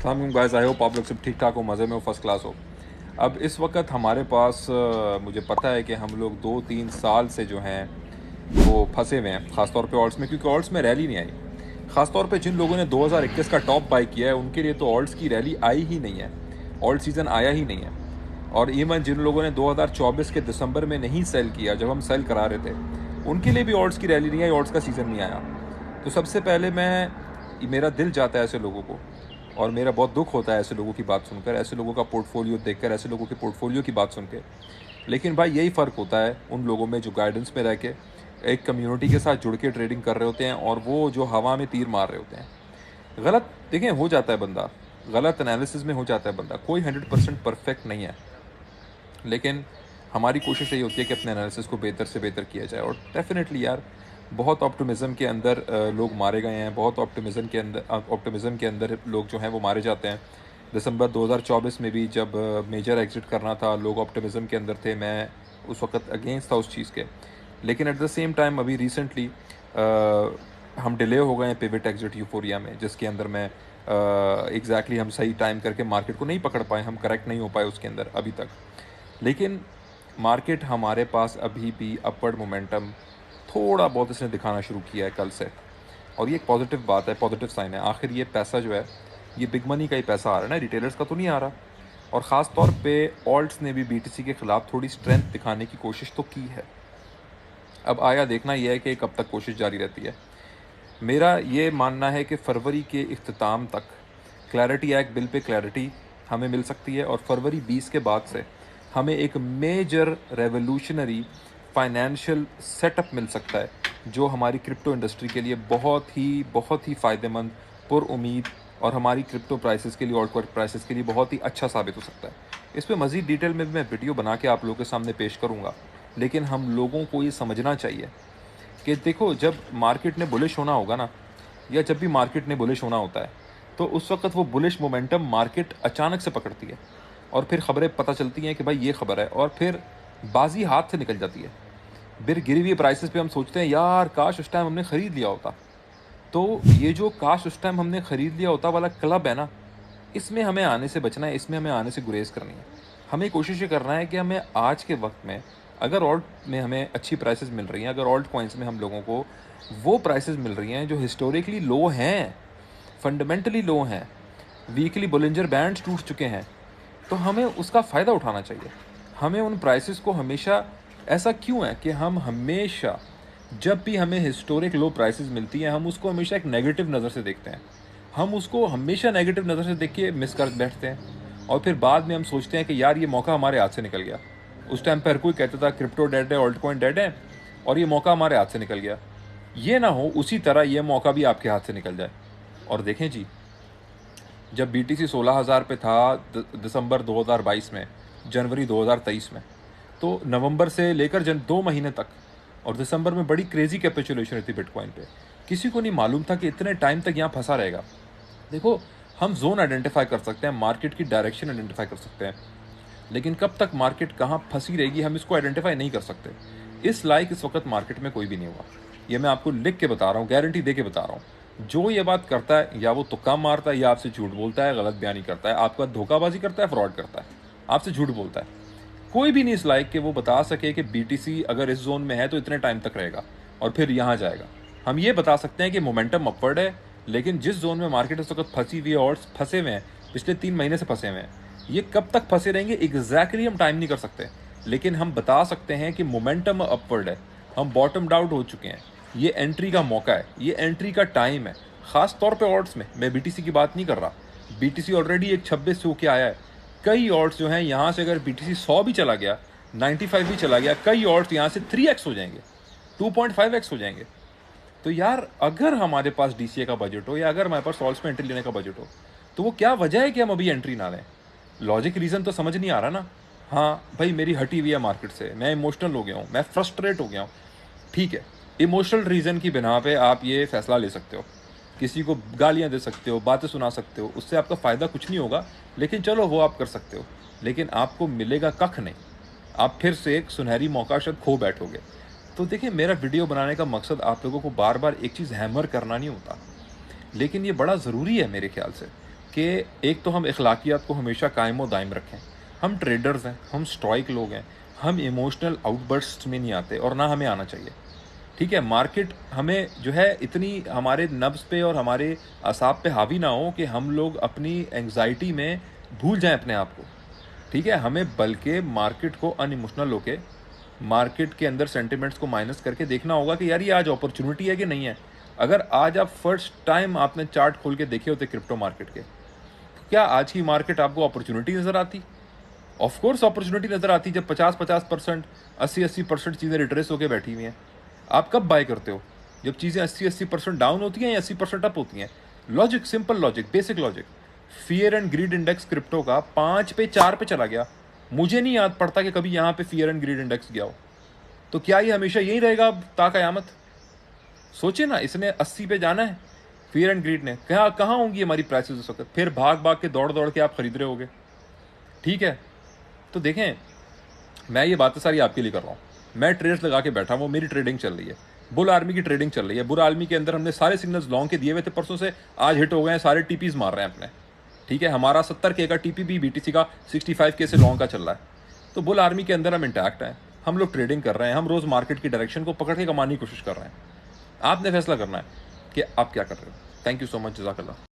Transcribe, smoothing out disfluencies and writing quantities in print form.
Guys, I hope आप लोग सब ठीक ठाक हो, मज़े में हो, फर्स्ट क्लास हो। अब इस वक्त हमारे पास मुझे पता है कि हम लोग 2-3 साल से जो हैं वो फंसे हुए हैं, ख़ासतौर पे ऑल्ट्स में, क्योंकि ऑल्ट्स में रैली नहीं आई। ख़ासतौर पे जिन लोगों ने 2021 का टॉप बाई किया है उनके लिए तो ऑल्ट्स की रैली आई ही नहीं है, ऑल्ट सीज़न आया ही नहीं है। और इवन जिन लोगों ने 2024 के दिसंबर में नहीं सेल किया, जब हम सेल करा रहे थे, उनके लिए भी ऑल्ट्स की रैली नहीं आई, ऑल्ट्स का सीज़न नहीं आया। तो सबसे पहले मेरा दिल जाता है ऐसे लोगों को, और मेरा बहुत दुख होता है ऐसे लोगों की बात सुनकर, ऐसे लोगों का पोर्टफोलियो देखकर, ऐसे लोगों के पोर्टफोलियो की बात सुन के। लेकिन भाई यही फ़र्क होता है उन लोगों में जो गाइडेंस में रह के एक कम्युनिटी के साथ जुड़ के ट्रेडिंग कर रहे होते हैं, और वो जो हवा में तीर मार रहे होते हैं। गलत देखें हो जाता है बंदा, गलत एनालिसिस में हो जाता है बंदा, कोई 100% परफेक्ट नहीं है। लेकिन हमारी कोशिश यही होती है कि अपने एनालिसिस को बेहतर से बेहतर किया जाए। और डेफिनेटली यार, बहुत ऑप्टिमिज़म के अंदर लोग मारे गए हैं, बहुत ऑप्टिमिज़म के अंदर लोग जो हैं वो मारे जाते हैं। दिसंबर 2024 में भी जब मेजर एग्ज़िट करना था, लोग ऑप्टिमिज़म के अंदर थे, मैं उस वक्त अगेंस्ट था उस चीज़ के। लेकिन एट द सेम टाइम अभी रिसेंटली हम डिले हो गए हैं पिवट एग्ज़िट यूफोरिया में, जिसके अंदर मैं एग्जैक्टली हम सही टाइम करके मार्केट को नहीं पकड़ पाए, हम करेक्ट नहीं हो पाए उसके अंदर अभी तक। लेकिन मार्केट हमारे पास अभी भी अपवर्ड मोमेंटम थोड़ा बहुत इसने दिखाना शुरू किया है कल से, और ये एक पॉजिटिव बात है, पॉजिटिव साइन है। आखिर ये पैसा जो है, ये बिग मनी का ही पैसा आ रहा है ना, रिटेलर्स का तो नहीं आ रहा। और ख़ास तौर पे ऑल्ट्स ने भी बीटीसी के ख़िलाफ़ थोड़ी स्ट्रेंथ दिखाने की कोशिश तो की है। अब आया देखना यह है कि कब तक कोशिश जारी रहती है। मेरा ये मानना है कि फरवरी के इख्तिताम तक clarity act bill pay clarity हमें मिल सकती है, और फरवरी 20 के बाद से हमें एक मेजर रेवोल्यूशनरी फाइनेंशियल सेटअप मिल सकता है, जो हमारी क्रिप्टो इंडस्ट्री के लिए बहुत ही फ़ायदेमंद, पुरउम्मीद, और हमारी क्रिप्टो प्राइसेस के लिए, ऑल्ट कॉइन प्राइसेस के लिए बहुत ही अच्छा साबित हो सकता है। इस पर मज़ीद डिटेल में भी मैं वीडियो बना के आप लोगों के सामने पेश करूँगा। लेकिन हम लोगों को ये समझना चाहिए कि देखो, जब मार्केट ने बुलिश होना होगा ना, या जब भी मार्केट ने बुलिश होना होता है, तो उस वक्त वो बुलिश मोमेंटम मार्केट अचानक से पकड़ती है, और फिर ख़बरें पता चलती हैं कि भाई ये ख़बर है, और फिर बाजी हाथ से निकल जाती है। फिर गिरी हुई प्राइसेस पे हम सोचते हैं यार काश उस टाइम हमने ख़रीद लिया होता। तो ये जो काश उस टाइम हमने ख़रीद लिया होता वाला क्लब है ना, इसमें हमें आने से बचना है, इसमें हमें आने से गुरेज करनी है। हमें कोशिश ये करना है कि हमें आज के वक्त में, अगर ऑल्ट में हमें अच्छी प्राइसेस मिल रही हैं, अगर ऑल्ट कॉइन्स में हम लोगों को वो प्राइसेस मिल रही हैं जो हिस्टोरिकली लो हैं, फंडामेंटली लो हैं, वीकली बोलिंजर बैंड्स टूट चुके हैं, तो हमें उसका फ़ायदा उठाना चाहिए। हमें उन प्राइसेस को हमेशा, ऐसा क्यों है कि हम हमेशा जब भी हमें हिस्टोरिक लो प्राइसेस मिलती हैं, हम उसको हमेशा एक नेगेटिव नज़र से देखते हैं। हम उसको हमेशा नेगेटिव नज़र से देख के मिस कर बैठते हैं, और फिर बाद में हम सोचते हैं कि यार ये मौका हमारे हाथ से निकल गया। उस टाइम पर हर कोई कहता था क्रिप्टो डेड है, ऑल्ट कॉइन डेड है, और ये मौका हमारे हाथ से निकल गया। ये ना हो उसी तरह ये मौका भी आपके हाथ से निकल जाए। और देखें जी, जब बीटीसी 16,000 पे था दिसंबर 2022 में, जनवरी 2023 में, तो नवंबर से लेकर 2 महीने तक, और दिसंबर में बड़ी क्रेजी कैपिचुलेशन थी बिटकॉइन पे। किसी को नहीं मालूम था कि इतने टाइम तक यहाँ फंसा रहेगा। देखो, हम जोन आइडेंटिफाई कर सकते हैं, मार्केट की डायरेक्शन आइडेंटिफाई कर सकते हैं, लेकिन कब तक मार्केट कहाँ फंसी रहेगी हम इसको आइडेंटिफाई नहीं कर सकते। इस लायक इस वक्त मार्केट में कोई भी नहीं हुआ। ये मैं आपको लिख के बता रहा हूँ, गारंटी दे के बता रहा हूँ। जो ये बात करता है, या वो तुक्का मारता है, या आपसे झूठ बोलता है, गलत बयानी करता है, आपका धोखाबाजी करता है, फ्रॉड करता है, आपसे झूठ बोलता है, कोई भी नहीं इस लायक कि वो बता सके कि बीटीसी अगर इस जोन में है तो इतने टाइम तक रहेगा और फिर यहाँ जाएगा। हम ये बता सकते हैं कि मोमेंटम अपवर्ड है, लेकिन जिस जोन में मार्केट इस वक्त फंसी हुई है और फंसे हुए हैं, पिछले 3 महीने से फंसे हुए हैं, ये कब तक फंसे रहेंगे एग्जैक्टली हम टाइम नहीं कर सकते। लेकिन हम बता सकते हैं कि मोमेंटम अपवर्ड है, हम बॉटम आउट हो चुके हैं, ये एंट्री का मौका है, ये एंट्री का टाइम है। खास तौर पे ऑल्ट्स में, मैं बीटीसी की बात नहीं कर रहा। बीटीसी ऑलरेडी एक 26 से होके आया है। कई ऑल्ट्स जो हैं, यहाँ से अगर बीटीसी 100 भी चला गया, 95 भी चला गया, कई ऑल्ट्स यहाँ से 3x हो जाएंगे, 2.5x हो जाएंगे। तो यार, अगर हमारे पास डीसीए का बजट हो, या अगर हमारे पास ऑल्ट्स में एंट्री लेने का बजट हो, तो वो क्या वजह है कि हम अभी एंट्री ना लें? लॉजिक रीज़न तो समझ नहीं आ रहा ना। हाँ भाई, मेरी हटी हुई है मार्केट से, मैं इमोशनल हो गया हूँ, मैं फ्रस्ट्रेट हो गया हूँ। ठीक है, इमोशनल रीज़न की बिना पे आप ये फैसला ले सकते हो, किसी को गालियाँ दे सकते हो, बातें सुना सकते हो, उससे आपका फ़ायदा कुछ नहीं होगा, लेकिन चलो वो आप कर सकते हो। लेकिन आपको मिलेगा कख नहीं, आप फिर से एक सुनहरी मौका शायद खो बैठोगे। तो देखिए, मेरा वीडियो बनाने का मकसद आप लोगों को बार बार एक चीज़ हैमर करना नहीं होता, लेकिन ये बड़ा ज़रूरी है मेरे ख्याल से, कि एक तो हम अखलाकियात को हमेशा कायम व दायम रखें। हम ट्रेडर्स हैं, हम स्टॉइक लोग हैं, हम इमोशनल आउटबर्स्ट में नहीं आते और ना हमें आना चाहिए। ठीक है, मार्केट हमें जो है इतनी हमारे नब्ज़ पे और हमारे असाब पे हावी ना हो कि हम लोग अपनी एंग्जाइटी में भूल जाएं अपने आप को। ठीक है, हमें बल्कि मार्केट को अनइमोशनल होके मार्केट के अंदर सेंटिमेंट्स को माइनस करके देखना होगा कि यार ये आज अपॉर्चुनिटी है कि नहीं है। अगर आज आप फर्स्ट टाइम आपने चार्ट खोल के देखे होते क्रिप्टो मार्केट के, तो क्या आज की मार्केट आपको अपॉर्चुनिटी नज़र आती? ऑफ कोर्स अपॉर्चुनिटी नज़र आती जब 50-50%, 80-80% चीज़ें रिट्रेस होकर बैठी हुई हैं। आप कब बाय करते हो? जब चीज़ें 80-80% डाउन होती हैं या 80% अप होती हैं। Logic, simple logic, basic logic. Fear and greed index crypto का 5 पे 4 पे चला गया। मुझे नहीं याद पड़ता कि कभी यहाँ पे फियर एंड ग्रीड इंडेक्स गया हो। तो क्या ये हमेशा यही रहेगा अब ता क़यामत? सोचिए ना, इसने 80 पे जाना है, फियर एंड ग्रीड ने। कहाँ कहाँ होंगी हमारी प्राइसेस उस वक्त? फिर भाग भाग के दौड़ दौड़ के आप खरीद रहे होगे। ठीक है, तो देखें, मैं ये बातें सारी आपके लिए कर रहा हूँ। मैं ट्रेड्स लगा के बैठा हूँ, मेरी ट्रेडिंग चल रही है। बुल आर्मी की ट्रेडिंग चल रही है। बुल आर्मी के अंदर हमने सारे सिग्नल्स लॉन्ग के दिए हुए थे, परसों से आज हिट हो गए हैं, सारे टीपीज मार रहे हैं अपने। ठीक है, हमारा 70K का टीपी भी बीटीसी का 65K से लॉन्ग का चल रहा है। तो बुल आर्मी के अंदर हम इंटैक्ट हैं, हम लोग ट्रेडिंग कर रहे हैं, हम रोज़ मार्केट की डायरेक्शन को पकड़ के कमाने की कोशिश कर रहे हैं। आपने फैसला करना है कि आप क्या कर रहे हो। थैंक यू सो मच, जज़ाकल्लाह।